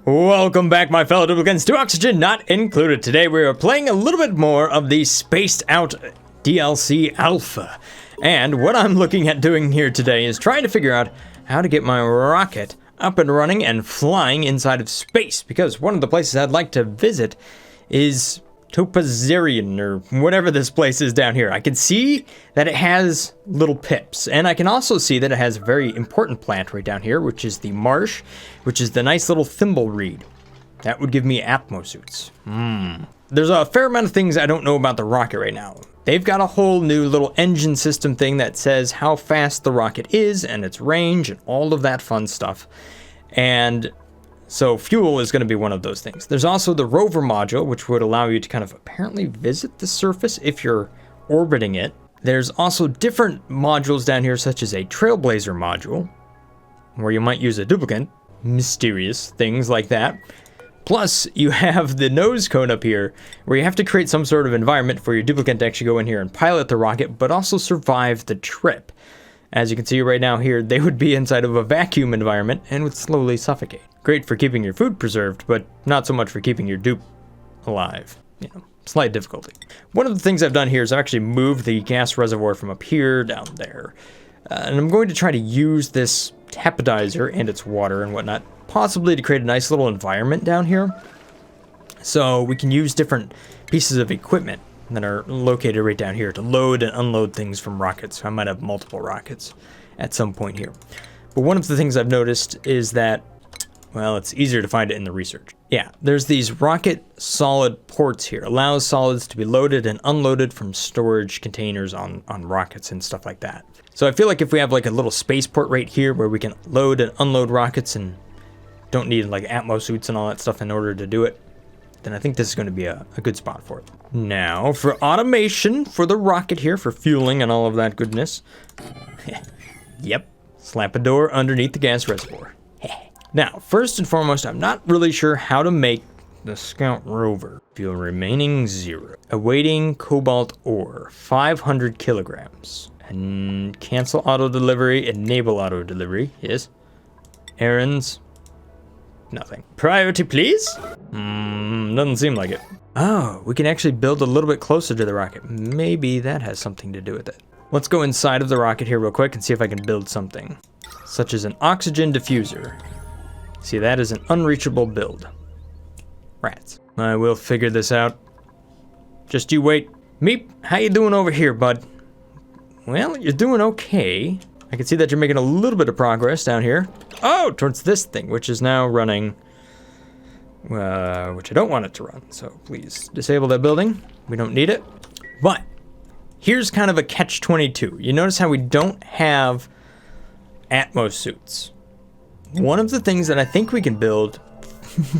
Welcome back, my fellow duplicants, to Oxygen Not Included. Today we are playing a little bit more of the Spaced Out DLC Alpha. And what I'm looking at doing here today is trying to figure out how to get my rocket up and running and flying inside of space. Because one of the places I'd like to visit is Topazarian, or whatever this place is down here. I can see that it has little pips, and I can also see that it has a very important plant right down here, which is the marsh, which is the nice little thimble reed. That would give me atmosuits. There's a fair amount of things I don't know about the rocket right now. They've got a whole new little engine system thing that says how fast the rocket is and its range and all of that fun stuff. And so fuel is going to be one of those things. There's also the rover module, which would allow you to kind of apparently visit the surface if you're orbiting it. There's also different modules down here, such as a trailblazer module, where you might use a duplicant, mysterious things like that. Plus, you have the nose cone up here, where you have to create some sort of environment for your duplicant to actually go in here and pilot the rocket, but also survive the trip. As you can see right now here, they would be inside of a vacuum environment and would slowly suffocate. Great for keeping your food preserved, but not so much for keeping your dupe alive. You know, slight difficulty. One of the things I've done here is I've actually moved the gas reservoir from up here down there. And I'm going to try to use this tapadizer and its water and whatnot, possibly to create a nice little environment down here. So we can use different pieces of equipment that are located right down here to load and unload things from rockets. I might have multiple rockets at some point here. But one of the things I've noticed is that, well, it's easier to find it in the research. Yeah, there's these rocket solid ports here. Allows solids to be loaded and unloaded from storage containers on rockets and stuff like that. So I feel like if we have like a little spaceport right here where we can load and unload rockets and don't need like atmosuits and all that stuff in order to do it, then I think this is going to be a good spot for it. Now, for automation for the rocket here, for fueling and all of that goodness. Yep, slap a door underneath the gas reservoir. Now, first and foremost, I'm not really sure how to make the Scout rover. Fuel remaining 0. Awaiting cobalt ore, 500 kilograms. And cancel auto delivery, enable auto delivery, yes. Errands. Nothing. Priority, please? Doesn't seem like it. Oh, we can actually build a little bit closer to the rocket. Maybe that has something to do with it. Let's go inside of the rocket here real quick and see if I can build something. Such as an oxygen diffuser. See, that is an unreachable build. Rats. I will figure this out. Just you wait. Meep, how you doing over here, bud? Well, you're doing okay. I can see that you're making a little bit of progress down here. Oh, towards this thing, which is now running, which I don't want it to run. So please disable that building. We don't need it. But here's kind of a catch-22. You notice how we don't have atmosuits. One of the things that I think we can build,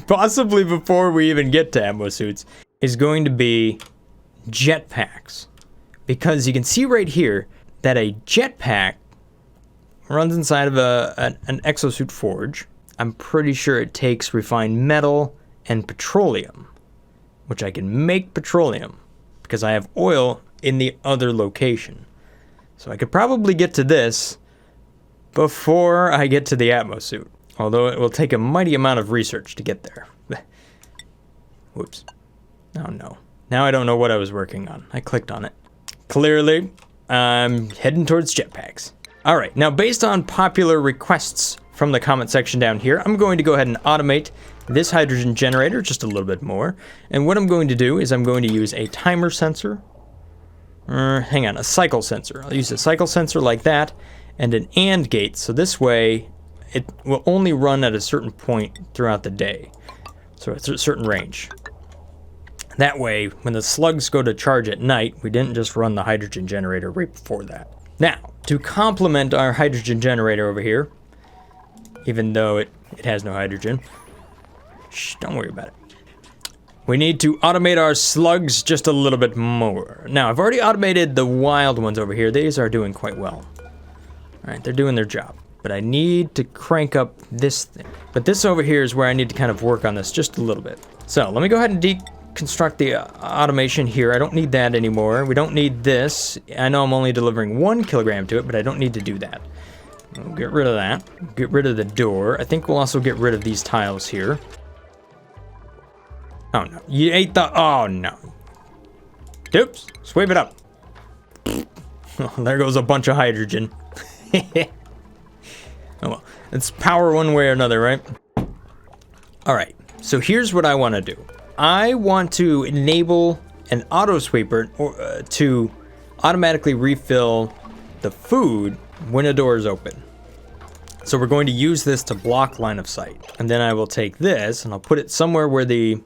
possibly before we even get to atmosuits, is going to be jetpacks. Because you can see right here that a jetpack runs inside of an exosuit forge. I'm pretty sure it takes refined metal and petroleum, which I can make petroleum because I have oil in the other location. So I could probably get to this before I get to the atmosuit, although it will take a mighty amount of research to get there. Whoops. Oh no. Now I don't know what I was working on. I clicked on it. Clearly, I'm heading towards jetpacks. All right, now based on popular requests from the comment section down here, I'm going to go ahead and automate this hydrogen generator just a little bit more. And what I'm going to do is I'm going to use a timer sensor. A cycle sensor. I'll use a cycle sensor like that and an AND gate. So this way, it will only run at a certain point throughout the day. So it's a certain range. That way, when the slugs go to charge at night, we didn't just run the hydrogen generator right before that. Now, to complement our hydrogen generator over here, even though it has no hydrogen, shh, don't worry about it. We need to automate our slugs just a little bit more. Now, I've already automated the wild ones over here. These are doing quite well. All right, they're doing their job. But I need to crank up this thing. But this over here is where I need to kind of work on this just a little bit. So let me go ahead and deconstruct the automation here. I don't need that anymore. We don't need this. I know I'm only delivering 1 kilogram to it, but I don't need to do that. We'll get rid of that. Get rid of the door. I think we'll also get rid of these tiles here. Oh no, you ate the, oh no. Oops, sweep it up. Oh, there goes a bunch of hydrogen. Oh well, it's power one way or another, right? All right, so here's what I want to do. I want to enable an auto sweeper to automatically refill the food when a door is open. So we're going to use this to block line of sight. And then I will take this and I'll put it somewhere where the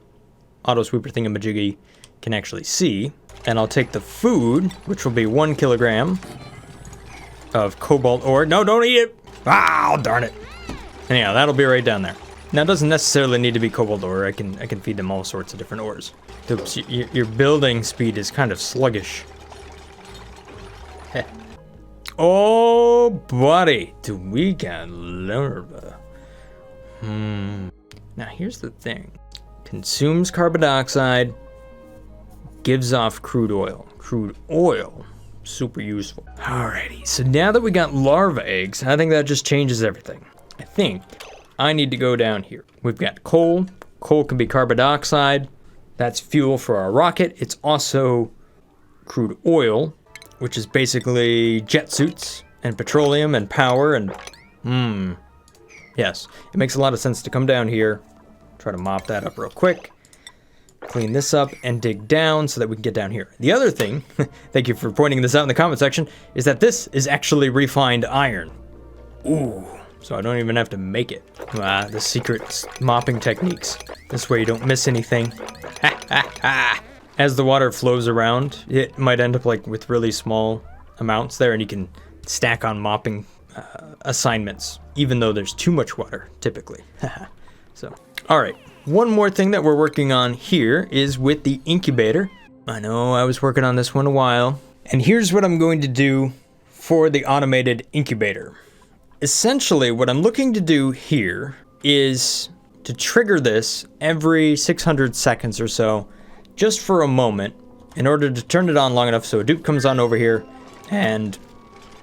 auto sweeper thingamajiggy can actually see. And I'll take the food, which will be 1 kilogram of cobalt ore. No, don't eat it. Ah, darn it. Anyhow, that'll be right down there. Now, it doesn't necessarily need to be cobalt ore. I can feed them all sorts of different ores. Oops, your building speed is kind of sluggish. Heh. Oh, buddy, do we got larva? Now, here's the thing. Consumes carbon dioxide, gives off crude oil. Crude oil, super useful. Alrighty, so now that we got larva eggs, I think that just changes everything. I think I need to go down here. We've got coal. Coal can be carbon dioxide. That's fuel for our rocket. It's also crude oil, which is basically jet suits and petroleum and power and yes, it makes a lot of sense to come down here, try to mop that up real quick, clean this up and dig down so that we can get down here. The other thing, thank you for pointing this out in the comment section, is that this is actually refined iron. Ooh, so I don't even have to make it. The secret mopping techniques. This way you don't miss anything. Ha ha ha. As the water flows around, it might end up like with really small amounts there, and you can stack on mopping assignments, even though there's too much water, typically. So, all right. One more thing that we're working on here is with the incubator. I know I was working on this one a while, and here's what I'm going to do for the automated incubator. Essentially, what I'm looking to do here is to trigger this every 600 seconds or so, just for a moment, in order to turn it on long enough so a dupe comes on over here and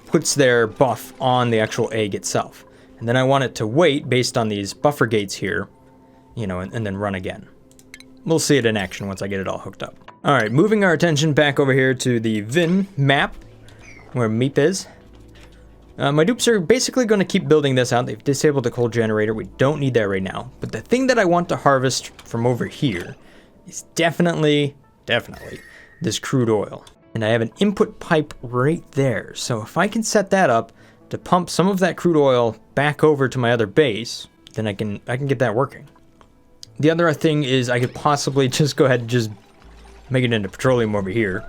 puts their buff on the actual egg itself. And then I want it to wait based on these buffer gates here, you know, and then run again. We'll see it in action once I get it all hooked up. All right, moving our attention back over here to the VIN map, where Meep is. My dupes are basically going to keep building this out. They've disabled the coal generator. We don't need that right now. But the thing that I want to harvest from over here is definitely this crude oil. And I have an input pipe right there. So if I can set that up to pump some of that crude oil back over to my other base, then I can get that working. The other thing is I could possibly just go ahead and just make it into petroleum over here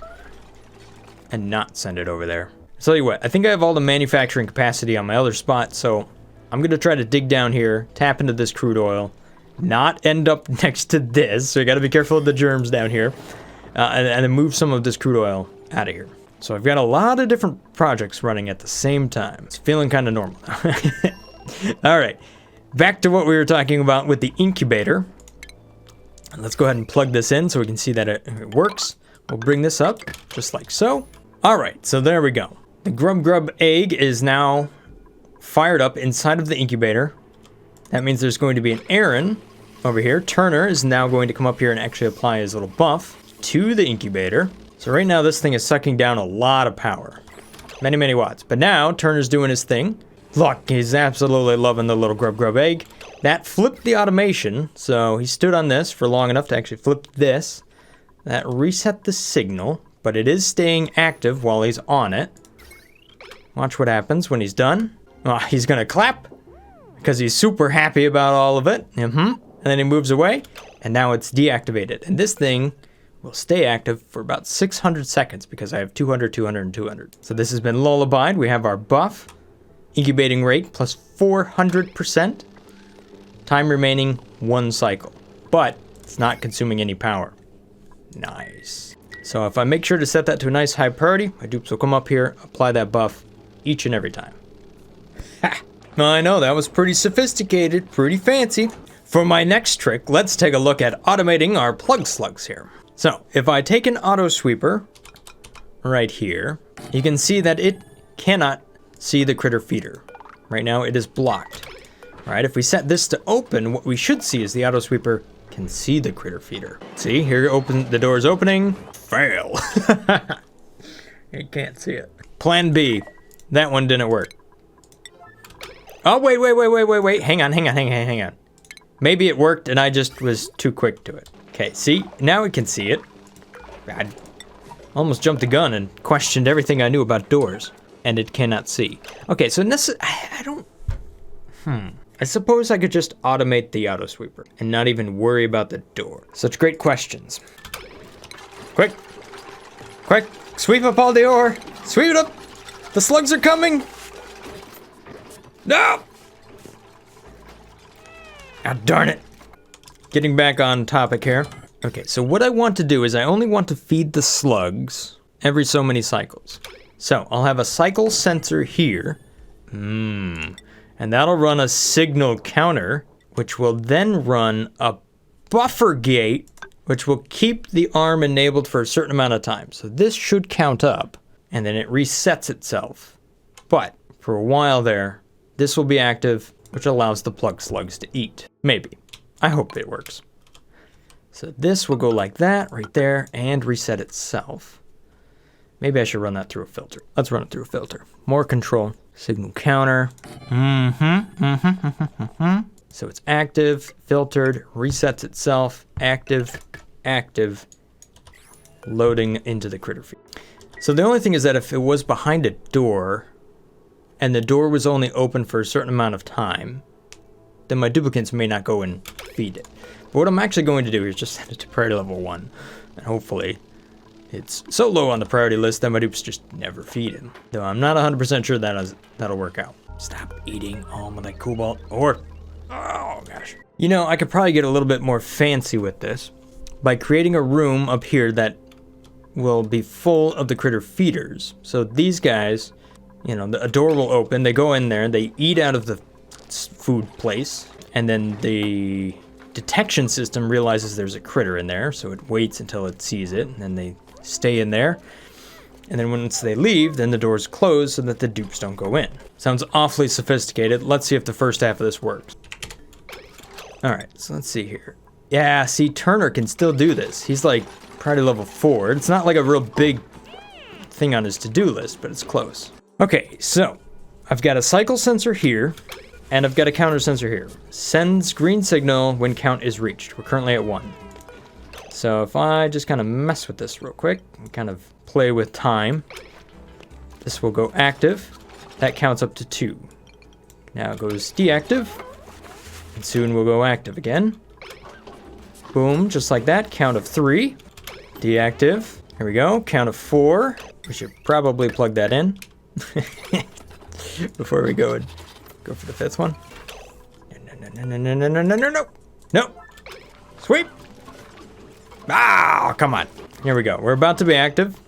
and not send it over there. I'll tell you what, I think I have all the manufacturing capacity on my other spot, so I'm gonna try to dig down here, tap into this crude oil, not end up next to this, so you gotta be careful of the germs down here, and then move some of this crude oil out of here. So I've got a lot of different projects running at the same time. It's feeling kind of normal now. All right, back to what we were talking about with the incubator. Let's go ahead and plug this in so we can see that it works. We'll bring this up just like so. All right, so there we go. The grub egg is now fired up inside of the incubator. That means there's going to be an Aaron over here. Turner is now going to come up here and actually apply his little buff to the incubator. So right now this thing is sucking down a lot of power. Many watts. But now Turner's doing his thing. Look, he's absolutely loving the little grub egg. That flipped the automation. So he stood on this for long enough to actually flip this. That reset the signal, but it is staying active while he's on it. Watch what happens when he's done. Oh, he's gonna clap because he's super happy about all of it. And then he moves away, and now it's deactivated. And this thing will stay active for about 600 seconds because I have 200, 200, and 200. So this has been lullabied. We have our buff, incubating rate plus 400%, time remaining 1 cycle, but it's not consuming any power. Nice. So if I make sure to set that to a nice high priority, my dupes will come up here, apply that buff each and every time. Ha! I know, that was pretty sophisticated, pretty fancy. For my next trick, let's take a look at automating our plug slugs here. So if I take an auto sweeper right here, you can see that it cannot see the critter feeder. Right now it is blocked. All right, if we set this to open, what we should see is the auto sweeper can see the critter feeder. See, here the door's opening. Fail. You can't see it. Plan B. That one didn't work. Oh, wait. Hang on. Maybe it worked and I just was too quick to it. Okay, see? Now we can see it. I almost jumped the gun and questioned everything I knew about doors. And it cannot see. Okay, so I don't... I suppose I could just automate the auto sweeper and not even worry about the door. Such great questions. Quick, sweep up all the ore. Sweep it up. The slugs are coming. No! Ah, darn it. Getting back on topic here. Okay, so what I want to do is I only want to feed the slugs every so many cycles. So I'll have a cycle sensor here. And that'll run a signal counter, which will then run a buffer gate, which will keep the arm enabled for a certain amount of time. So this should count up, and then it resets itself. But for a while there, this will be active, which allows the plug slugs to eat. Maybe. I hope it works. So this will go like that, right there, and reset itself. Maybe I should run that through a filter. Let's run it through a filter. More control. Signal counter. So it's active, filtered, resets itself, active, loading into the critter feed. So the only thing is that if it was behind a door, and the door was only open for a certain amount of time, then my duplicates may not go and feed it. But what I'm actually going to do is just set it to priority level 1, and hopefully it's so low on the priority list that my dupes just never feed him. Though I'm not 100% sure that'll work out. Stop eating all of that cobalt ore. Oh gosh. You know, I could probably get a little bit more fancy with this by creating a room up here that will be full of the critter feeders. So these guys, you know, a door will open, they go in there, they eat out of the food place, and then the detection system realizes there's a critter in there, so it waits until it sees it, and then they stay in there. And then once they leave, then the doors close so that the dupes don't go in. Sounds awfully sophisticated. Let's see if the first half of this works. All right, so let's see here. Yeah, see, Turner can still do this. He's like priority level 4. It's not like a real big thing on his to-do list, but it's close. Okay, so I've got a cycle sensor here, and I've got a counter sensor here. Sends green signal when count is reached. We're currently at 1. So if I just kind of mess with this real quick and kind of play with time, this will go active. That counts up to 2. Now it goes deactive, and soon we'll go active again. Boom, just like that. Count of 3. Deactive. Here we go. Count of 4. We should probably plug that in before we go and go for the 5th one. No. Sweep. Ah, come on. Here we go. We're about to be active.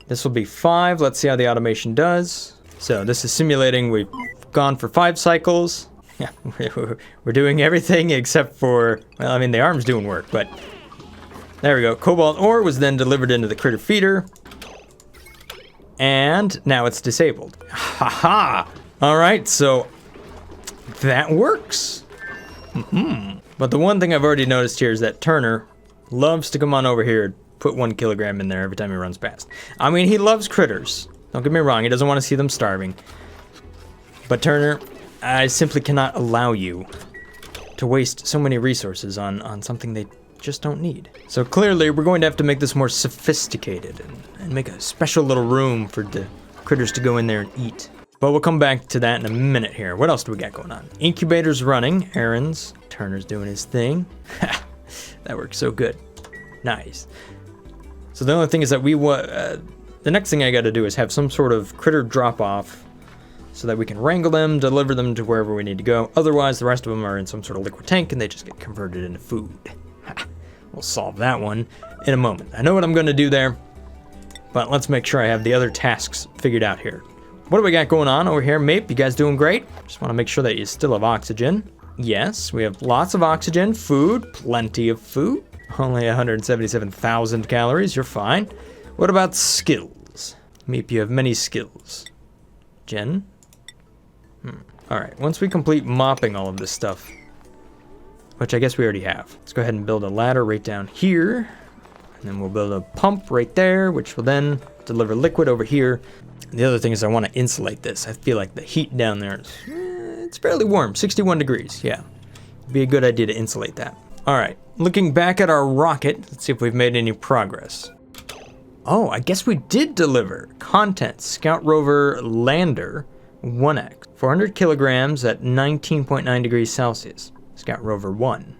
This will be 5. Let's see how the automation does. So this is simulating. We've gone for 5 cycles. Yeah, we're doing everything except for, well, I mean, the arm's doing work, but there we go. Cobalt ore was then delivered into the critter feeder. And now it's disabled. Ha! All right, so that works. But the one thing I've already noticed here is that Turner loves to come on over here and put 1 kilogram in there every time he runs past. I mean, he loves critters. Don't get me wrong, he doesn't want to see them starving. But Turner, I simply cannot allow you to waste so many resources on something they just don't need. So clearly, we're going to have to make this more sophisticated and make a special little room for the critters to go in there and eat. But we'll come back to that in a minute here. What else do we got going on? Incubator's running, errands. Turner's doing his thing. That works so good. Nice. So the only thing is that the next thing I got to do is have some sort of critter drop-off so that we can wrangle them, deliver them to wherever we need to go. Otherwise, the rest of them are in some sort of liquid tank and they just get converted into food. We'll solve that one in a moment. I know what I'm going to do there, but let's make sure I have the other tasks figured out here. What do we got going on over here? Mape, you guys doing great? Just want to make sure that you still have oxygen. Yes, we have lots of oxygen, food, plenty of food. Only 177,000 calories, you're fine. What about skills? Meep, you have many skills. Jen? All right, once we complete mopping all of this stuff, which I guess we already have. Let's go ahead and build a ladder right down here. And then we'll build a pump right there, which will then deliver liquid over here. And the other thing is I want to insulate this. I feel like the heat down there is, it's fairly warm, 61 degrees. Yeah, it'd be a good idea to insulate that. All right, looking back at our rocket, let's see if we've made any progress. Oh, I guess we did deliver content. Scout Rover Lander 1X, 400 kilograms at 19.9 degrees Celsius. Scout Rover 1.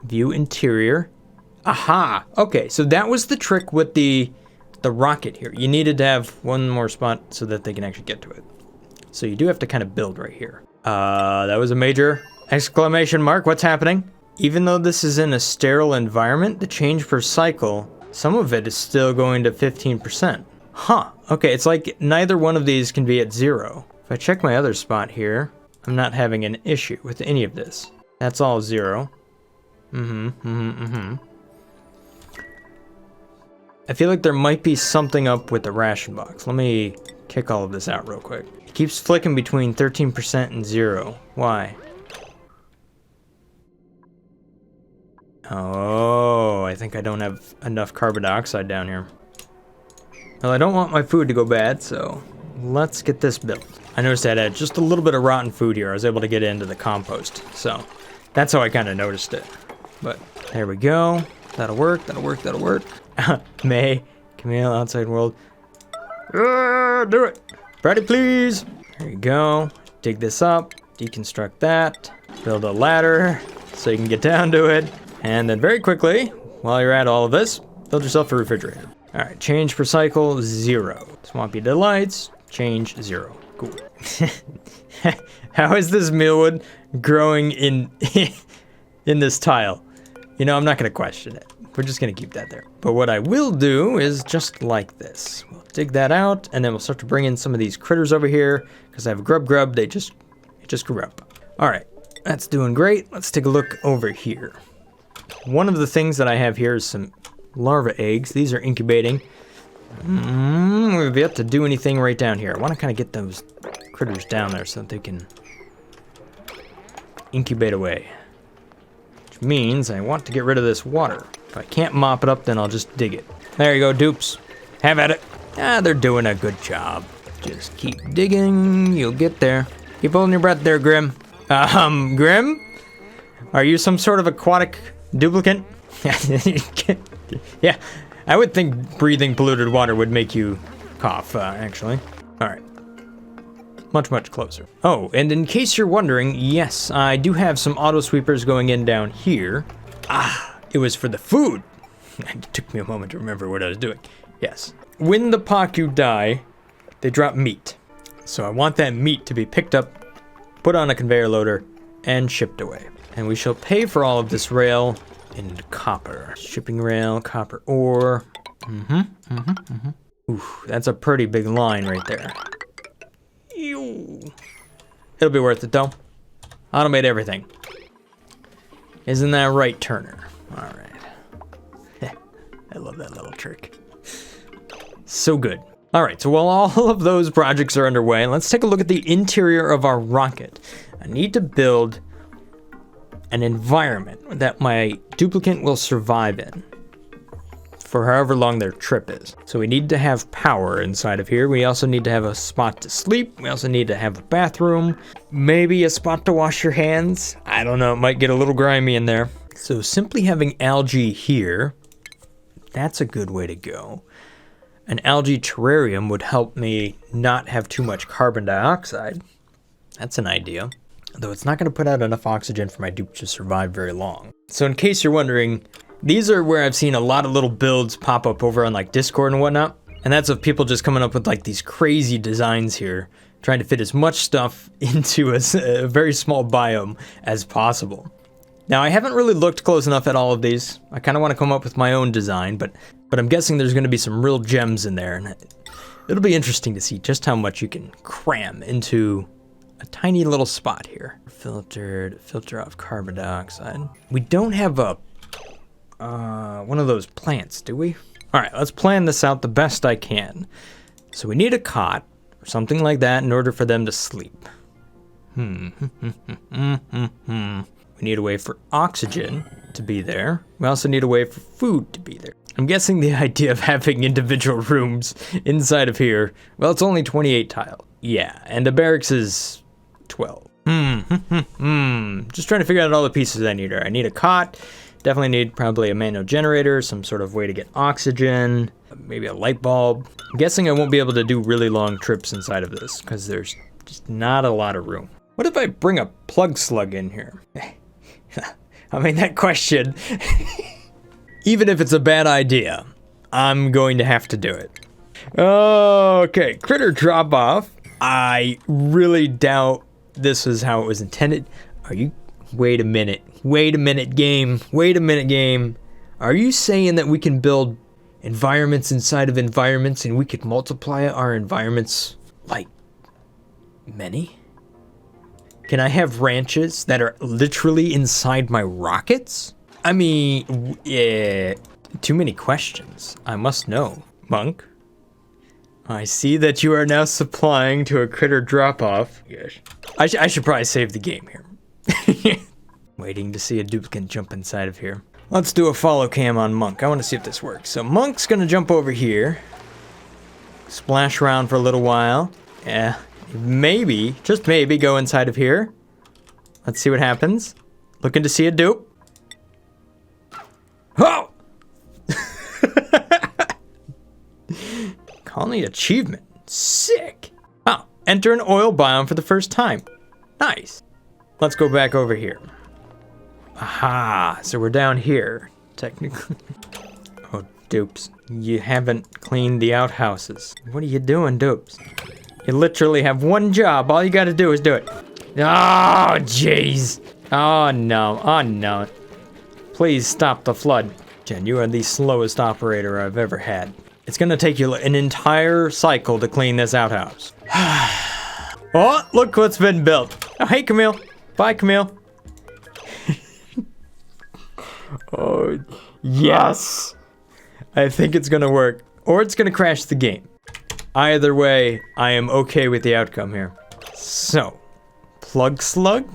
View interior. Aha! Okay, so that was the trick with the rocket here. You needed to have one more spot so that they can actually get to it. So you do have to kind of build right here. That was a major exclamation mark. What's happening? Even though this is in a sterile environment, the change per cycle, some of it is still going to 15%. Huh. Okay, it's like neither one of these can be at 0. If I check my other spot here, I'm not having an issue with any of this. That's all 0. I feel like there might be something up with the ration box. Let me kick all of this out real quick. It keeps flicking between 13% and 0. Why? Oh, I think I don't have enough carbon dioxide down here. Well, I don't want my food to go bad, so let's get this built. I noticed I had just a little bit of rotten food here. I was able to get it into the compost, so that's how I kind of noticed it. But there we go. That'll work, that'll work, that'll work. May, Camille, outside world. Do it. Ready, please. There you go. Dig this up, deconstruct that, build a ladder so you can get down to it. And then very quickly, while you're at all of this, build yourself a refrigerator. All right, change per cycle, 0. Swampy Delights, change 0. Cool. How is this mealwood growing in this tile? You know, I'm not gonna question it. We're just gonna keep that there. But what I will do is just like this. We'll dig that out, and then we'll start to bring in some of these critters over here, because I have grub, they just grew up. All right, that's doing great. Let's take a look over here. One of the things that I have here is some larva eggs. These are incubating. We've yet to do anything right down here. I want to kind of get those critters down there so that they can incubate away. Which means I want to get rid of this water. If I can't mop it up, then I'll just dig it. There you go, dupes. Have at it. Ah, they're doing a good job. Just keep digging. You'll get there. Keep holding your breath there, Grim. Grim? Are you some sort of aquatic duplicate? Yeah, I would think breathing polluted water would make you cough, actually. All right. Much closer. Oh, and in case you're wondering, yes, I do have some auto sweepers going in down here. Ah, it was for the food. It took me a moment to remember what I was doing. Yes. When the Paku die, they drop meat. So I want that meat to be picked up, put on a conveyor loader, and shipped away. And we shall pay for all of this rail in copper. Shipping rail, copper ore. Ooh, that's a pretty big line right there. Ew. It'll be worth it though. Automate everything. Isn't that right, Turner? All right. I love that little trick. So good. All right, so while all of those projects are underway, let's take a look at the interior of our rocket. I need to build an environment that my duplicate will survive in for however long their trip is. So we need to have power inside of here. We also need to have a spot to sleep. We also need to have a bathroom, maybe a spot to wash your hands. I don't know, it might get a little grimy in there. So simply having algae here, that's a good way to go. An algae terrarium would help me not have too much carbon dioxide. That's an idea. Though it's not going to put out enough oxygen for my dupe to survive very long. So in case you're wondering, these are where I've seen a lot of little builds pop up over on like Discord and whatnot. And that's of people just coming up with like these crazy designs here, trying to fit as much stuff into a very small biome as possible. Now I haven't really looked close enough at all of these. I kind of want to come up with my own design, but I'm guessing there's going to be some real gems in there. And it'll be interesting to see just how much you can cram into a tiny little spot here. Filter off carbon dioxide. We don't have a one of those plants, do we? All right, let's plan this out the best I can. So we need a cot or something like that in order for them to sleep. need a way for oxygen to be there. We also need a way for food to be there. I'm guessing the idea of having individual rooms inside of here, well, it's only 28 tile. Yeah, and the barracks is 12. Just trying to figure out all the pieces I need here. I need a cot. Definitely need probably a manual generator, some sort of way to get oxygen, maybe a light bulb. I'm guessing I won't be able to do really long trips inside of this because there's just not a lot of room. What if I bring a plug slug in here? I mean, that question, even if it's a bad idea, I'm going to have to do it. Okay, critter drop off. I really doubt this is how it was intended. Are you? Wait a minute game. Are you saying that we can build environments inside of environments and we could multiply our environments like many? Can I have ranches that are literally inside my rockets? I mean, yeah, too many questions. I must know. Monk, I see that you are now supplying to a critter drop-off. Yes. I should probably save the game here. Waiting to see a duplicate jump inside of here. Let's do a follow cam on Monk. I want to see if this works. So Monk's gonna jump over here. Splash around for a little while. Yeah, maybe, just maybe, go inside of here. Let's see what happens. Looking to see a dupe. Oh! Colony achievement. Sick. Oh, enter an oil biome for the first time. Nice. Let's go back over here. Aha, so we're down here, technically. Oh, dupes, you haven't cleaned the outhouses. What are you doing, dupes? You literally have one job. All you gotta do is do it. Oh, jeez. Oh, no. Oh, no. Please stop the flood. Jen, you are the slowest operator I've ever had. It's gonna take you an entire cycle to clean this outhouse. Oh, look what's been built. Oh, hey, Camille. Bye, Camille. Oh, yes. I think it's gonna work. Or it's gonna crash the game. Either way, I am okay with the outcome here. So, plug slug?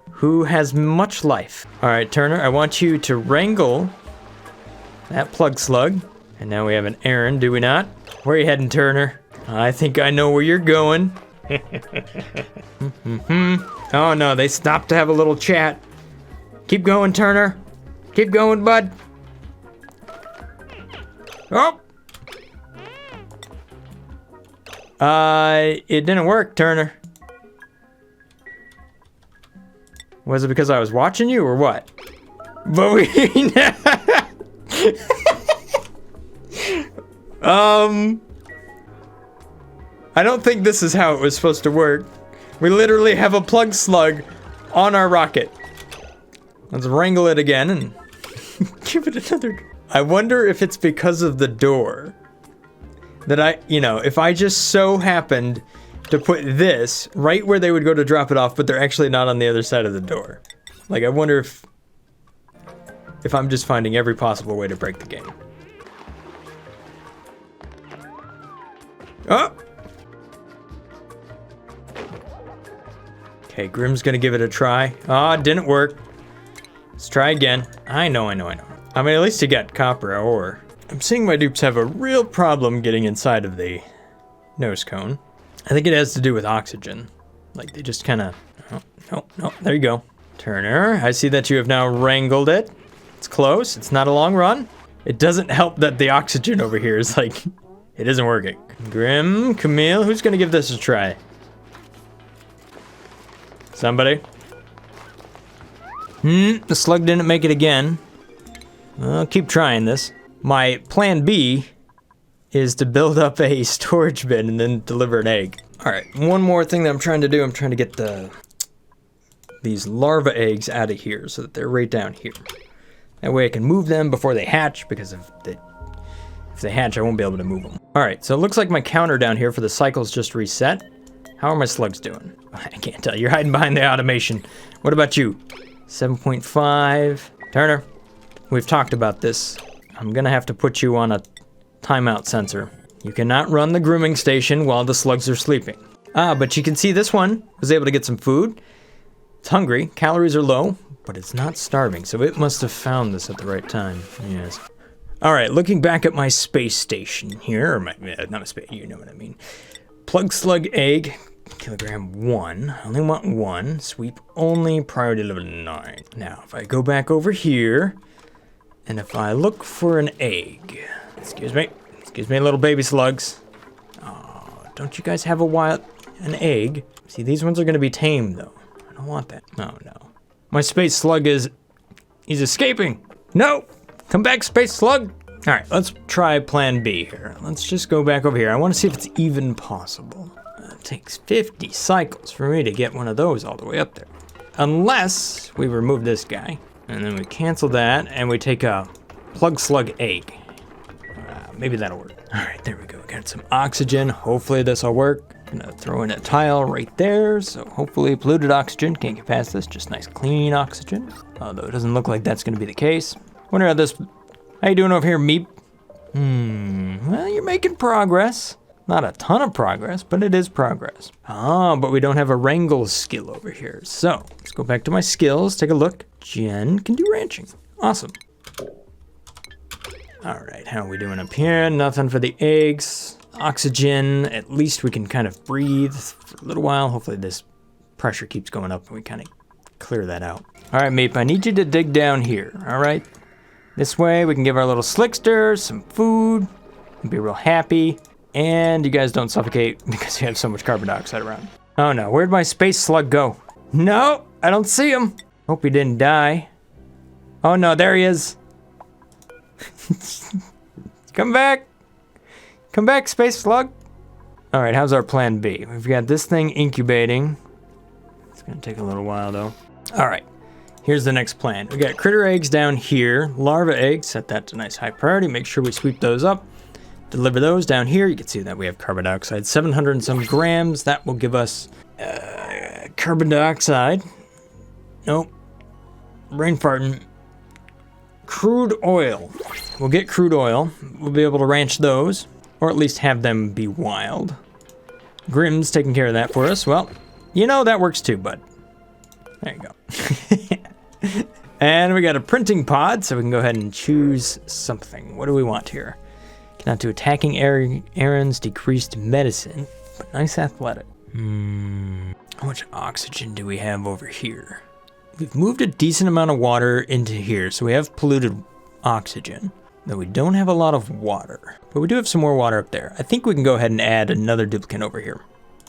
Who has much life? Alright, Turner, I want you to wrangle that plug slug. And now we have an errand, do we not? Where are you heading, Turner? I think I know where you're going. Oh no, they stopped to have a little chat. Keep going, Turner. Keep going, bud. Oh! It didn't work, Turner. Was it because I was watching you or what? But we... I don't think this is how it was supposed to work. We literally have a plug slug on our rocket. Let's wrangle it again and give it another... I wonder if it's because of the door that if I just so happened to put this right where they would go to drop it off, but they're actually not on the other side of the door. Like, I wonder if I'm just finding every possible way to break the game. Oh! Okay, Grim's gonna give it a try. Ah, it didn't work. Let's try again. I know. I mean, at least you got copper ore. I'm seeing my dupes have a real problem getting inside of the nose cone. I think it has to do with oxygen. Like, they just kind of... Oh, no, there you go. Turner, I see that you have now wrangled it. It's close. It's not a long run. It doesn't help that the oxygen over here is like... It isn't working. Grim, Camille, who's gonna give this a try? Somebody? The slug didn't make it again. I'll keep trying this. My plan B is to build up a storage bin and then deliver an egg. Alright, one more thing that I'm trying to do. I'm trying to get these larva eggs out of here so that they're right down here. That way I can move them before they hatch, because if they hatch, I won't be able to move them. Alright, so it looks like my counter down here for the cycle's just reset. How are my slugs doing? I can't tell. You're hiding behind the automation. What about you? 7.5. Turner, we've talked about this. I'm gonna have to put you on a timeout sensor. You cannot run the grooming station while the slugs are sleeping. Ah, but you can see this one was able to get some food. It's hungry, calories are low, but it's not starving, so it must have found this at the right time. Yes. All right, looking back at my space station here, or not a space, you know what I mean. Plug slug egg, kilogram 1. I only want 1. Sweep only, priority level 9. Now, if I go back over here, and if I look for an egg, excuse me, little baby slugs. Oh, don't you guys have an egg? See, these ones are gonna be tame though. I don't want that. Oh no. My space slug he's escaping. No, come back, space slug. All right, let's try plan B here. Let's just go back over here. I wanna see if it's even possible. It takes 50 cycles for me to get one of those all the way up there. Unless we remove this guy, and then we cancel that, and we take a plug slug egg. Maybe that'll work. All right, there we go. Got some oxygen. Hopefully this will work. Gonna throw in a tile right there, so hopefully polluted oxygen can't get past this. Just nice clean oxygen. Although it doesn't look like that's gonna be the case. Wonder how you doing over here, Meep? Well, you're making progress. Not a ton of progress, but it is progress. But we don't have a wrangle skill over here. So let's go back to my skills, take a look. Jen can do ranching. Awesome. All right, how are we doing up here? Nothing for the eggs. Oxygen, at least we can kind of breathe for a little while. Hopefully this pressure keeps going up and we kind of clear that out. All right, Meep, I need you to dig down here, all right? This way we can give our little slickster some food and be real happy. And you guys don't suffocate because you have so much carbon dioxide around. Oh no, where'd my space slug go? No, I don't see him. Hope he didn't die. Oh no, there he is. Come back. Come back, space slug. All right, how's our plan B? We've got this thing incubating. It's gonna take a little while though. All right, here's the next plan. We got critter eggs down here, larva eggs, set that to nice high priority. Make sure we sweep those up. Deliver those down here. You can see that we have carbon dioxide, 700 and some grams. That will give us carbon dioxide. Nope, brain farting. Crude oil. We'll get crude oil. We'll be able to ranch those, or at least have them be wild. Grimm's taking care of that for us. Well, you know that works too, bud. There you go. And we got a printing pod, so we can go ahead and choose something. What do we want here? Cannot do attacking errands, decreased medicine, but nice athletic. How much oxygen do we have over here? We've moved a decent amount of water into here, so we have polluted oxygen. Though we don't have a lot of water, but we do have some more water up there. I think we can go ahead and add another duplicate over here.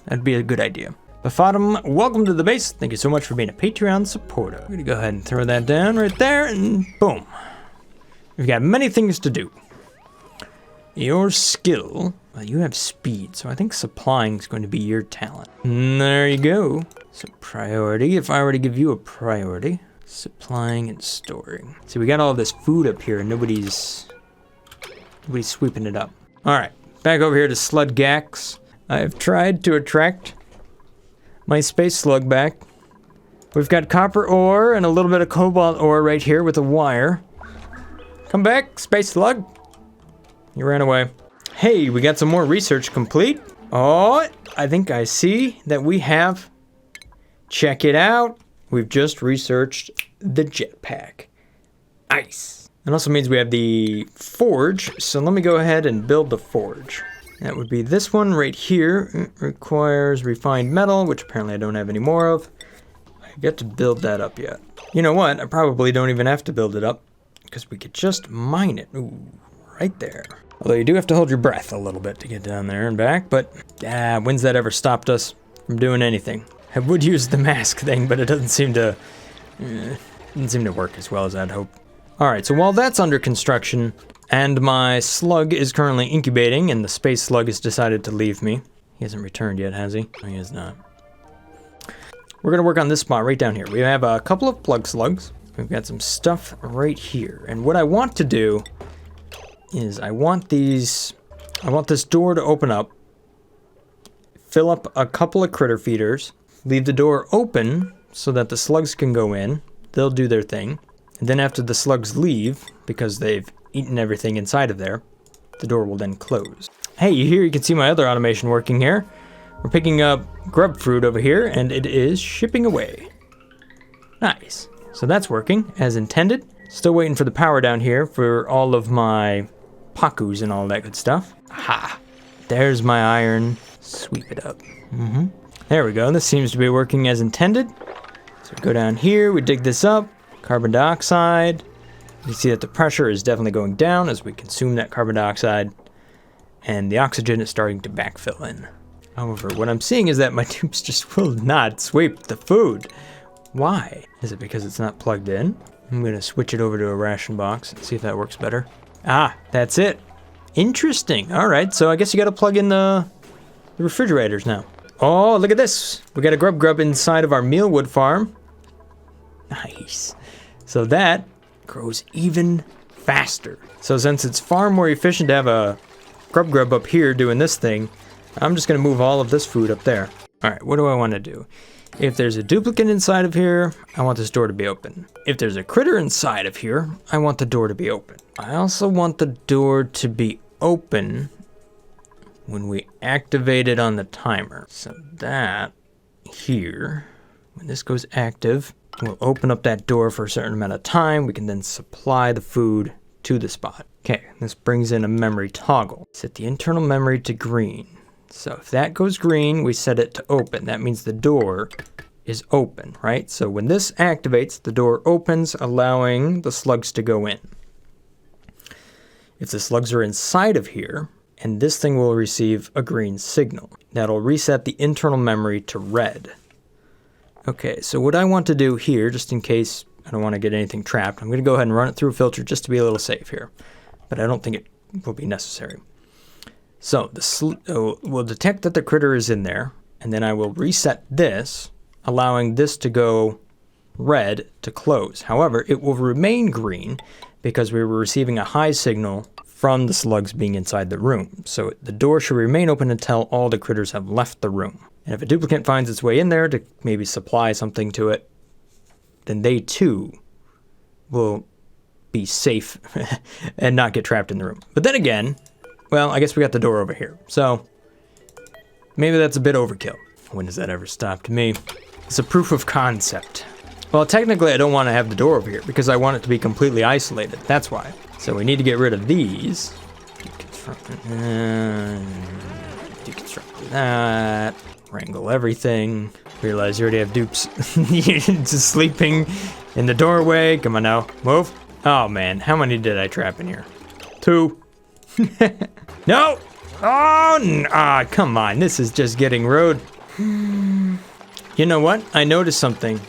That'd be a good idea. Befatum, welcome to the base. Thank you so much for being a Patreon supporter. I'm gonna go ahead and throw that down right there, and boom. We've got many things to do. Your skill, well, you have speed, so I think supplying is going to be your talent. And there you go. So priority, if I were to give you a priority, supplying and storing. So we got all this food up here and nobody's sweeping it up. All right, back over here to Sludgax. I've tried to attract my space slug back. We've got copper ore and a little bit of cobalt ore right here with a wire. Come back, space slug. You ran away. Hey, we got some more research complete. Oh, I think I see that we have. Check it out. We've just researched the jetpack. Nice. It also means we have the forge. So let me go ahead and build the forge. That would be this one right here. It requires refined metal, which apparently I don't have any more of. I get to build that up yet. You know what? I probably don't even have to build it up because we could just mine it. Ooh, right there. Although you do have to hold your breath a little bit to get down there and back, but when's that ever stopped us from doing anything? I would use the mask thing, but it doesn't seem to work as well as I'd hope. All right, so while that's under construction and my slug is currently incubating and the space slug has decided to leave me. He hasn't returned yet, has he? No, he has not. We're gonna work on this spot right down here. We have a couple of plug slugs. We've got some stuff right here. And what I want to do is I want this door to open up, fill up a couple of critter feeders, leave the door open so that the slugs can go in. They'll do their thing. And then after the slugs leave, because they've eaten everything inside of there, the door will then close. Hey, here you can see my other automation working here. We're picking up grub fruit over here, and it is shipping away. Nice. So that's working as intended. Still waiting for the power down here for all of my Pakus and all that good stuff. Aha. There's my iron. Sweep it up. There we go. This seems to be working as intended. So we go down here. We dig this up. Carbon dioxide. You can see that the pressure is definitely going down as we consume that carbon dioxide. And the oxygen is starting to backfill in. However, what I'm seeing is that my tubes just will not sweep the food. Why? Is it because it's not plugged in? I'm going to switch it over to a ration box and see if that works better. Ah, that's it. Interesting. All right, so I guess you got to plug in the refrigerators now. Oh, look at this. We got a grub inside of our mealwood farm. Nice. So that grows even faster. So since it's far more efficient to have a grub up here doing this thing, I'm just going to move all of this food up there. All right, what do I want to do? If there's a duplicate inside of here, I want this door to be open. If there's a critter inside of here, I want the door to be open. I also want the door to be open when we activate it on the timer. So that here, when this goes active, we'll open up that door for a certain amount of time. We can then supply the food to the spot. Okay, this brings in a memory toggle. Set the internal memory to green. So if that goes green, we set it to open. That means the door is open, right? So when this activates, the door opens, allowing the slugs to go in. If the slugs are inside of here, and this thing will receive a green signal. That'll reset the internal memory to red. Okay, so what I want to do here, just in case I don't want to get anything trapped, I'm going to go ahead and run it through a filter just to be a little safe here. But I don't think it will be necessary. So we'll detect that the critter is in there, and then I will reset this, allowing this to go red to close. However, it will remain green because we were receiving a high signal from the slugs being inside the room. So the door should remain open until all the critters have left the room. And if a duplicate finds its way in there to maybe supply something to it, then they too will be safe and not get trapped in the room. But then again, well, I guess we got the door over here. So maybe that's a bit overkill. When does that ever stop to me? It's a proof of concept. Well, technically I don't want to have the door over here because I want it to be completely isolated. That's why. So we need to get rid of these. Deconstruct that. Wrangle everything. Realize you already have dupes just sleeping in the doorway. Come on now, move. Oh man, how many did I trap in here? 2. No! Oh, come on, this is just getting rude. You know what? I noticed something.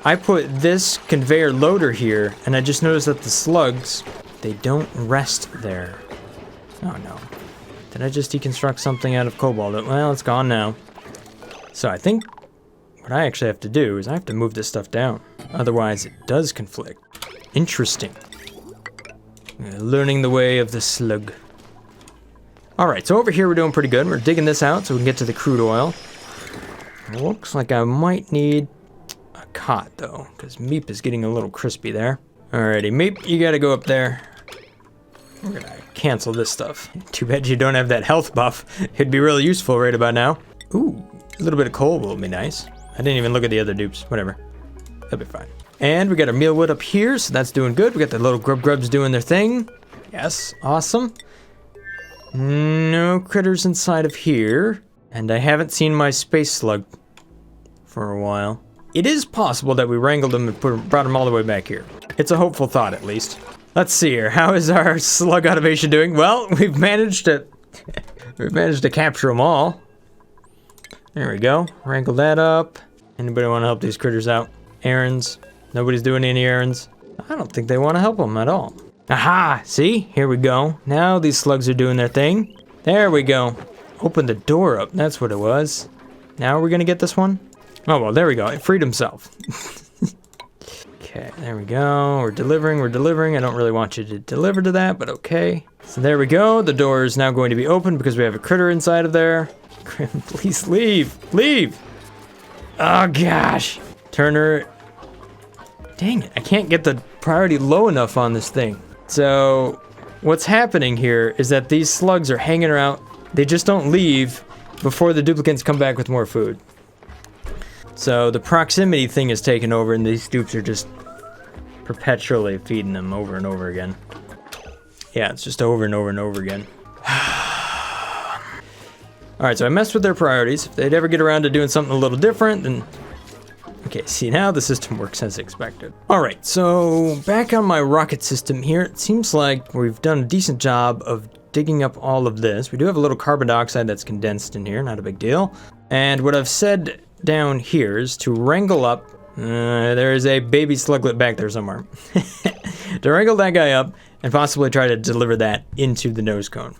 I put this conveyor loader here, and I just noticed that the slugs, they don't rest there. Oh no. Did I just deconstruct something out of cobalt? Well, it's gone now. So I think what I actually have to do is I have to move this stuff down. Otherwise, it does conflict. Interesting. Learning the way of the slug. Alright, so over here we're doing pretty good. We're digging this out so we can get to the crude oil. Looks like I might need a cot though, because Meep is getting a little crispy there. Alrighty, Meep, you gotta go up there. We're gonna cancel this stuff. Too bad you don't have that health buff. It'd be really useful right about now. Ooh, a little bit of coal will be nice. I didn't even look at the other dupes. Whatever. That'll be fine. And we got our mealwood up here, so that's doing good. We got the little grubs doing their thing. Yes, awesome. No critters inside of here. And I haven't seen my space slug for a while. It is possible that we wrangled them and brought them all the way back here. It's a hopeful thought, at least. Let's see here. How is our slug automation doing? Well, we've managed to capture them all. There we go. Wrangle that up. Anybody want to help these critters out? Errands? Nobody's doing any errands. I don't think they want to help them at all. Aha! See? Here we go. Now these slugs are doing their thing. There we go. Open the door up. That's what it was. Now we're gonna get this one? Oh, well, there we go. It freed himself. Okay, there we go. We're delivering. I don't really want you to deliver to that, but okay. So there we go. The door is now going to be open because we have a critter inside of there. Please leave. Leave! Oh, gosh. Turner. Dang it. I can't get the priority low enough on this thing. So what's happening here is that these slugs are hanging around. They just don't leave before the duplicates come back with more food. So the proximity thing is taken over, and these dupes are just perpetually feeding them over and over again. Yeah, it's just over and over and over again. Alright, so I messed with their priorities. If they'd ever get around to doing something a little different, then... Okay, see, now the system works as expected. Alright, so back on my rocket system here, it seems like we've done a decent job of digging up all of this. We do have a little carbon dioxide that's condensed in here, not a big deal. And what I've said down here is to wrangle up... there is a baby sluglet back there somewhere. To wrangle that guy up and possibly try to deliver that into the nose cone.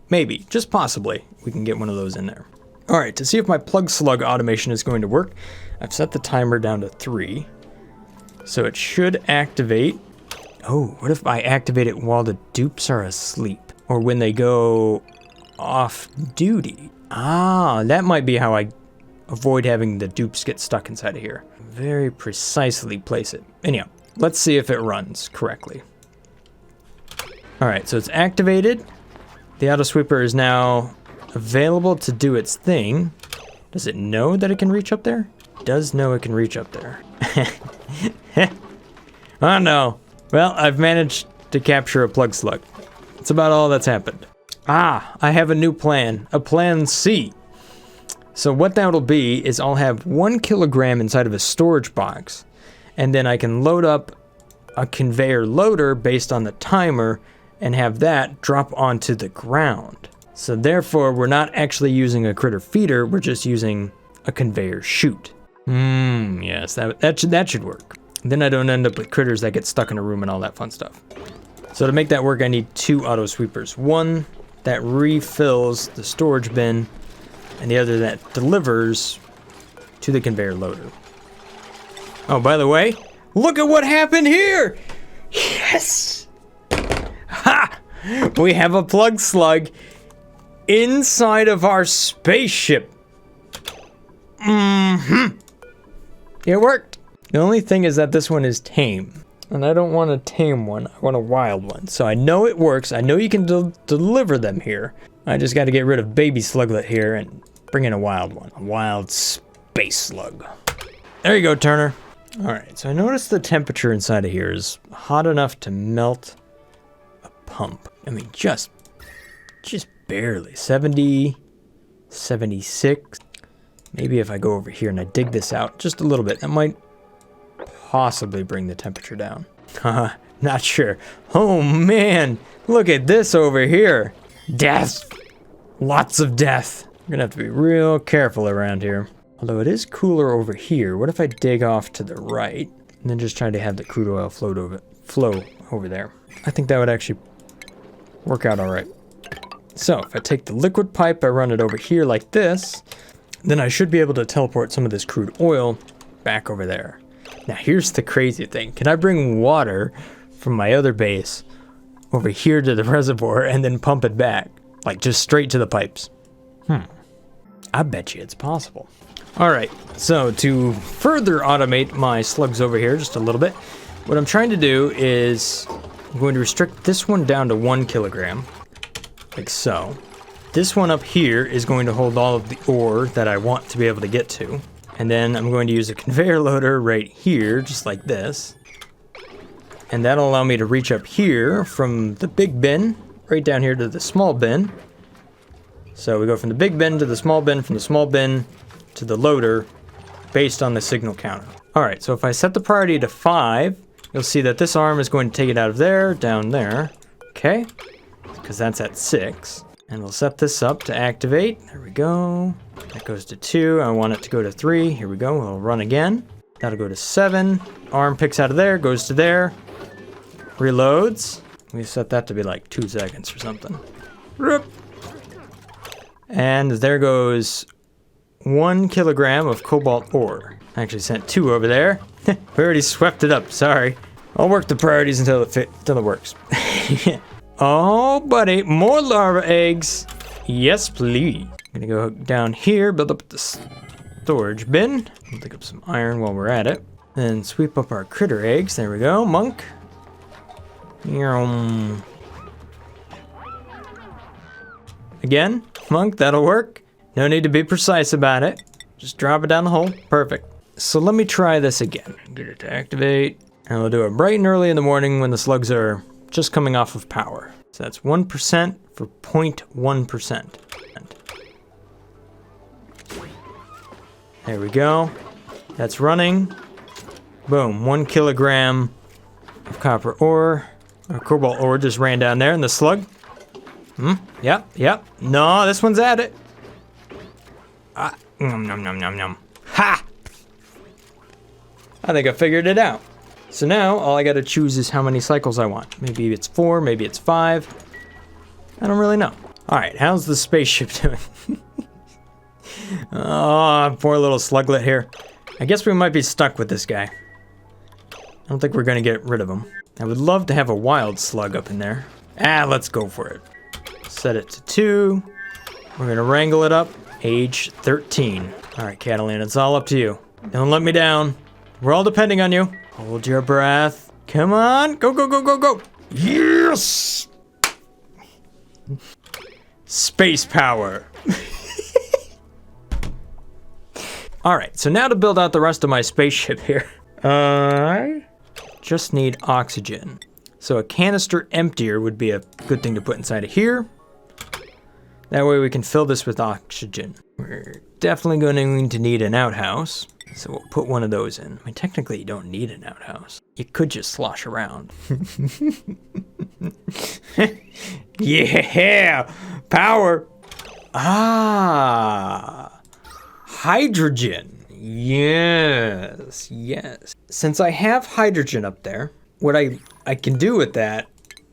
Maybe, just possibly, we can get one of those in there. Alright, to see if my plug slug automation is going to work, I've set the timer down to 3. So it should activate. Oh, what if I activate it while the dupes are asleep? Or when they go off duty? Ah, that might be how I avoid having the dupes get stuck inside of here. Very precisely place it. Anyhow, let's see if it runs correctly. Alright, so it's activated. The auto sweeper is now available to do its thing. Does it know that it can reach up there? It does know it can reach up there. Oh no. Well, I've managed to capture a plug slug. That's about all that's happened. Ah, I have a new plan. A plan C. So what that'll be is I'll have 1 kilogram inside of a storage box, and then I can load up a conveyor loader based on the timer and have that drop onto the ground. So therefore, we're not actually using a critter feeder, we're just using a conveyor chute. Yes, that should work. Then I don't end up with critters that get stuck in a room and all that fun stuff. So to make that work, I need 2 auto sweepers. One that refills the storage bin, and the other that delivers to the conveyor loader. Oh, by the way, look at what happened here! Yes! Ha! We have a plug slug inside of our spaceship. It worked. The only thing is that this one is tame. And I don't want a tame one, I want a wild one. So I know it works, I know you can deliver them here. I just gotta get rid of baby sluglet here and bring in a wild one. A wild space slug. There you go, Turner. Alright, so I noticed the temperature inside of here is hot enough to melt a pump. I mean, just barely. 70, 76. Maybe if I go over here and I dig this out just a little bit, that might possibly bring the temperature down. Haha, not sure. Oh man, look at this over here. Death. Lots of death. We're gonna have to be real careful around here. Although it is cooler over here. What if I dig off to the right and then just try to have the crude oil flow over there? I think that would actually work out all right. So if I take the liquid pipe, I run it over here like this, then I should be able to teleport some of this crude oil back over there. Now here's the crazy thing. Can I bring water from my other base over here to the reservoir and then pump it back? Like just straight to the pipes? I bet you it's possible. Alright, so to further automate my slugs over here just a little bit, what I'm trying to do is I'm going to restrict this one down to 1 kilogram, like so. This one up here is going to hold all of the ore that I want to be able to get to. And then I'm going to use a conveyor loader right here, just like this. And that'll allow me to reach up here from the big bin, right down here to the small bin. So we go from the big bin to the small bin, from the small bin to the loader, based on the signal counter. Alright, so if I set the priority to 5, you'll see that this arm is going to take it out of there, down there. Okay, because that's at 6. And we'll set this up to activate. There we go. That goes to 2. I want it to go to 3. Here we go. We'll run again. That'll go to 7. Arm picks out of there, goes to there. Reloads. We set that to be like 2 seconds or something. And there goes 1 kilogram of cobalt ore. I actually sent 2 over there. We already swept it up. Sorry. I'll work the priorities until it works. Oh, buddy, more larva eggs. Yes, please. I'm gonna go down here, build up the storage bin. We'll pick up some iron while we're at it. Then sweep up our critter eggs. There we go, monk. Again, monk, that'll work. No need to be precise about it. Just drop it down the hole. Perfect. so let me try this again. Get it to activate. And we'll do it bright and early in the morning when the slugs are just coming off of power. So that's 1% for 0.1%. There we go. That's running. Boom, 1 kilogram of copper ore. Or cobalt ore just ran down there in the slug. Yep. No, this one's at it. Nom, nom, nom, nom, nom. Ha! I think I figured it out. So now all I gotta choose is how many cycles I want. Maybe it's 4, maybe it's 5. I don't really know. All right, how's the spaceship doing? Oh, poor little sluglet here. I guess we might be stuck with this guy. I don't think we're gonna get rid of him. I would love to have a wild slug up in there. Let's go for it. Set it to 2. We're gonna wrangle it up. Age 13. All right, Catalina, it's all up to you. Don't let me down. We're all depending on you. Hold your breath. Come on, go, go, go, go, go. Yes! Space power. All right, so now to build out the rest of my spaceship here. I just need oxygen. So a canister emptier would be a good thing to put inside of here. That way we can fill this with oxygen. We're definitely going to need an outhouse. So we'll put one of those in. I mean, technically you don't need an outhouse. You could just slosh around. Yeah, power. Hydrogen. Yes. Since I have hydrogen up there, what I can do with that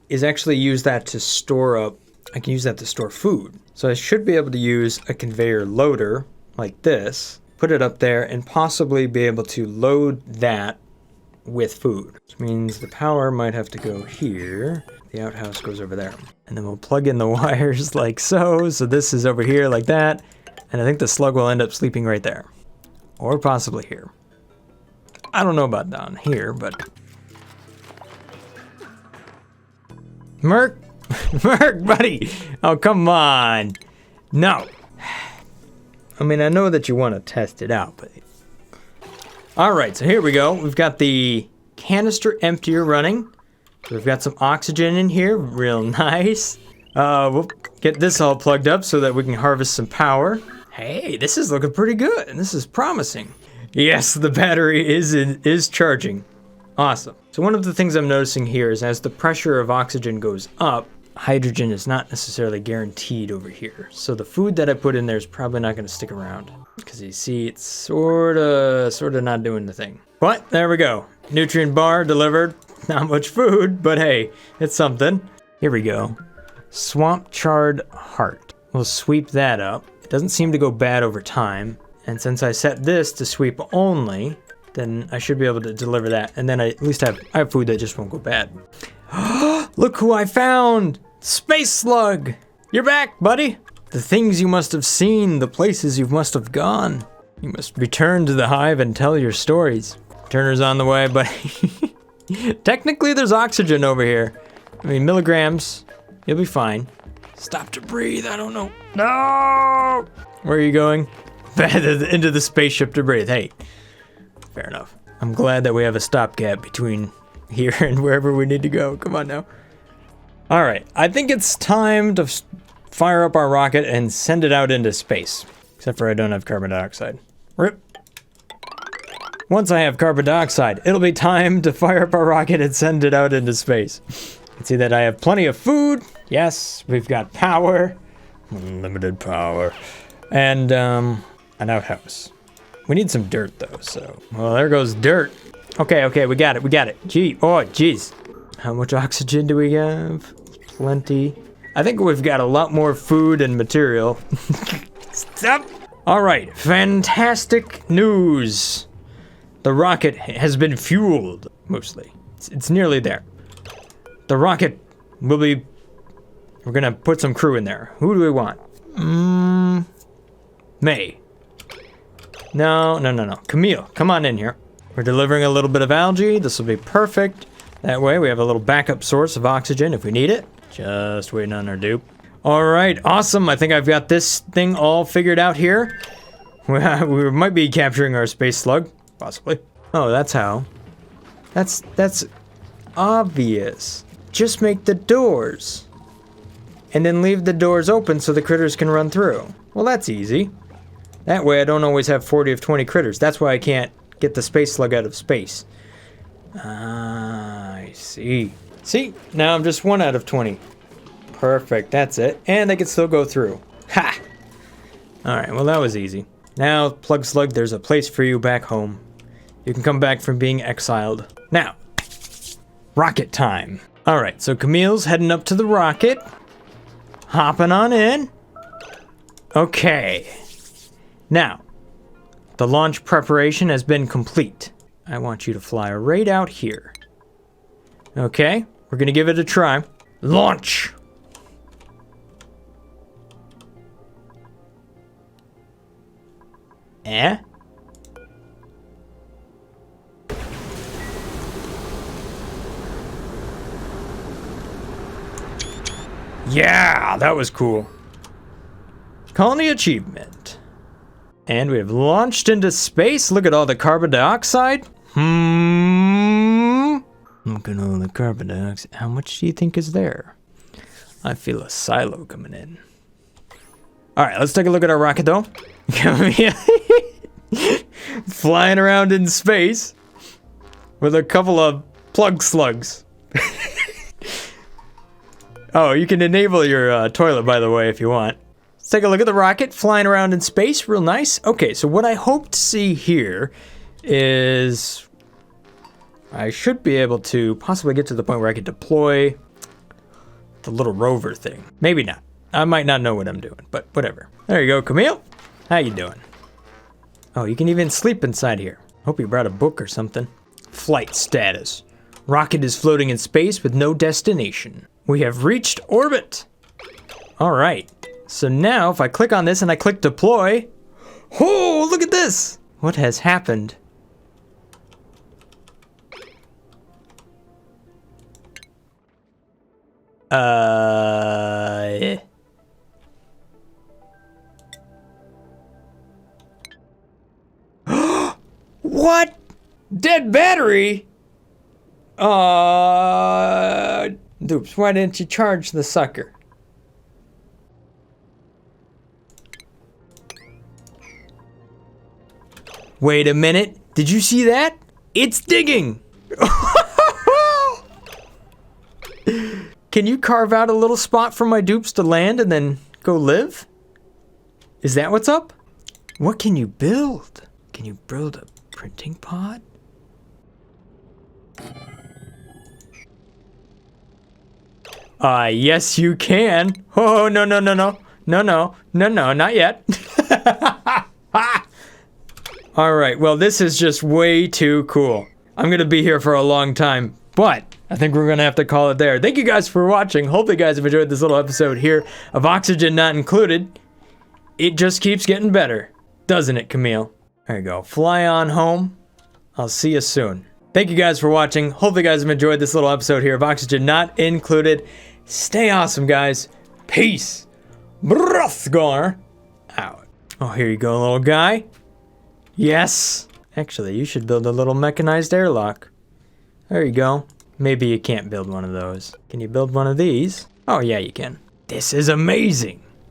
is actually use that to store up, I can use that to store food. So I should be able to use a conveyor loader like this, put it up there, and possibly be able to load that with food. Which means the power might have to go here. The outhouse goes over there. And then we'll plug in the wires like so. So this is over here like that. And I think the slug will end up sleeping right there. Or possibly here. I don't know about down here, but... Merc, buddy. Oh, come on. No. I mean, I know that you want to test it out, but... All right, so here we go. We've got the canister emptier running. So we've got some oxygen in here, real nice. We'll get this all plugged up so that we can harvest some power. Hey, this is looking pretty good, and this is promising. Yes, the battery is charging. Awesome. So one of the things I'm noticing here is as the pressure of oxygen goes up, hydrogen is not necessarily guaranteed over here. So the food that I put in there is probably not going to stick around. Because you see, it's sort of not doing the thing. But there we go. Nutrient bar delivered. Not much food, but hey, it's something. Here we go. Swamp charred heart. We'll sweep that up. It doesn't seem to go bad over time. And since I set this to sweep only, then I should be able to deliver that. And then I at least have food that just won't go bad. Look who I found! Space Slug! You're back, buddy! The things you must have seen, the places you must have gone. You must return to the hive and tell your stories. Turner's on the way, buddy. Technically, there's oxygen over here. I mean, milligrams. You'll be fine. Stop to breathe. I don't know. No! Where are you going? Into the spaceship to breathe. Hey, fair enough. I'm glad that we have a stopgap between here and wherever we need to go. Come on now. All right. I think it's time to fire up our rocket and send it out into space. Except for I don't have carbon dioxide. Rip. Once I have carbon dioxide, it'll be time to fire up our rocket and send it out into space. You can see that I have plenty of food. Yes, we've got power. Unlimited power. And an outhouse. We need some dirt though, so... Well, there goes dirt. Okay, we got it. Gee, oh, jeez. How much oxygen do we have? Plenty. I think we've got a lot more food and material. Stop! All right, fantastic news. The rocket has been fueled, mostly. It's nearly there. The rocket will be... We're gonna put some crew in there. Who do we want? May. No. Camille, come on in here. We're delivering a little bit of algae. This will be perfect. That way we have a little backup source of oxygen if we need it. Just waiting on our dupe. All right, awesome. I think I've got this thing all figured out here. We might be capturing our space slug. Possibly. Oh, that's how. That's obvious. Just make the doors. And then leave the doors open so the critters can run through. Well, that's easy. That way I don't always have 40 of 20 critters. That's why I can't get the space slug out of space. Ah, I see. See? Now I'm just 1 out of 20. Perfect, that's it. And they can still go through. Ha! Alright, well that was easy. Now, Plug Slug, there's a place for you back home. You can come back from being exiled. Now, rocket time. Alright, so Camille's heading up to the rocket. Hopping on in. Okay. Now, the launch preparation has been complete. I want you to fly right out here. Okay, we're gonna give it a try. Launch! Eh? Yeah, that was cool. Colony achievement. And we have launched into space. Look at all the carbon dioxide. Look at all the carbon dioxide. How much do you think is there? I feel a silo coming in. All right, let's take a look at our rocket though. Flying around in space with a couple of plug slugs. Oh, you can enable your toilet, by the way, if you want. Let's take a look at the rocket flying around in space. Real nice. Okay, so what I hope to see here is I should be able to possibly get to the point where I can deploy the little rover thing. Maybe not. I might not know what I'm doing, but whatever. There you go, Camille. How you doing? Oh, you can even sleep inside here. Hope you brought a book or something. Flight status. Rocket is floating in space with no destination. We have reached orbit. All right. So now if I click on this and I click deploy. Oh, look at this. What has happened? What? Dead battery? Dupes, why didn't you charge the sucker? Wait a minute. Did you see that? It's digging. Can you carve out a little spot for my dupes to land and then go live? Is that what's up? What can you build? Can you build a printing pod? Yes you can. Oh, no, no, no, no. No, no, no, no, not yet. All right, well, this is just way too cool. I'm gonna be here for a long time, but I think we're gonna have to call it there. Thank you guys for watching. Hopefully you guys have enjoyed this little episode here of Oxygen Not Included. It just keeps getting better, doesn't it, Camille? There you go, fly on home. I'll see you soon. Thank you guys for watching. Hopefully you guys have enjoyed this little episode here of Oxygen Not Included. Stay awesome, guys. Peace. Brothgar out. Oh, here you go, little guy. Yes. Actually, you should build a little mechanized airlock. There you go. Maybe you can't build one of those. Can you build one of these? Oh, yeah, you can. This is amazing.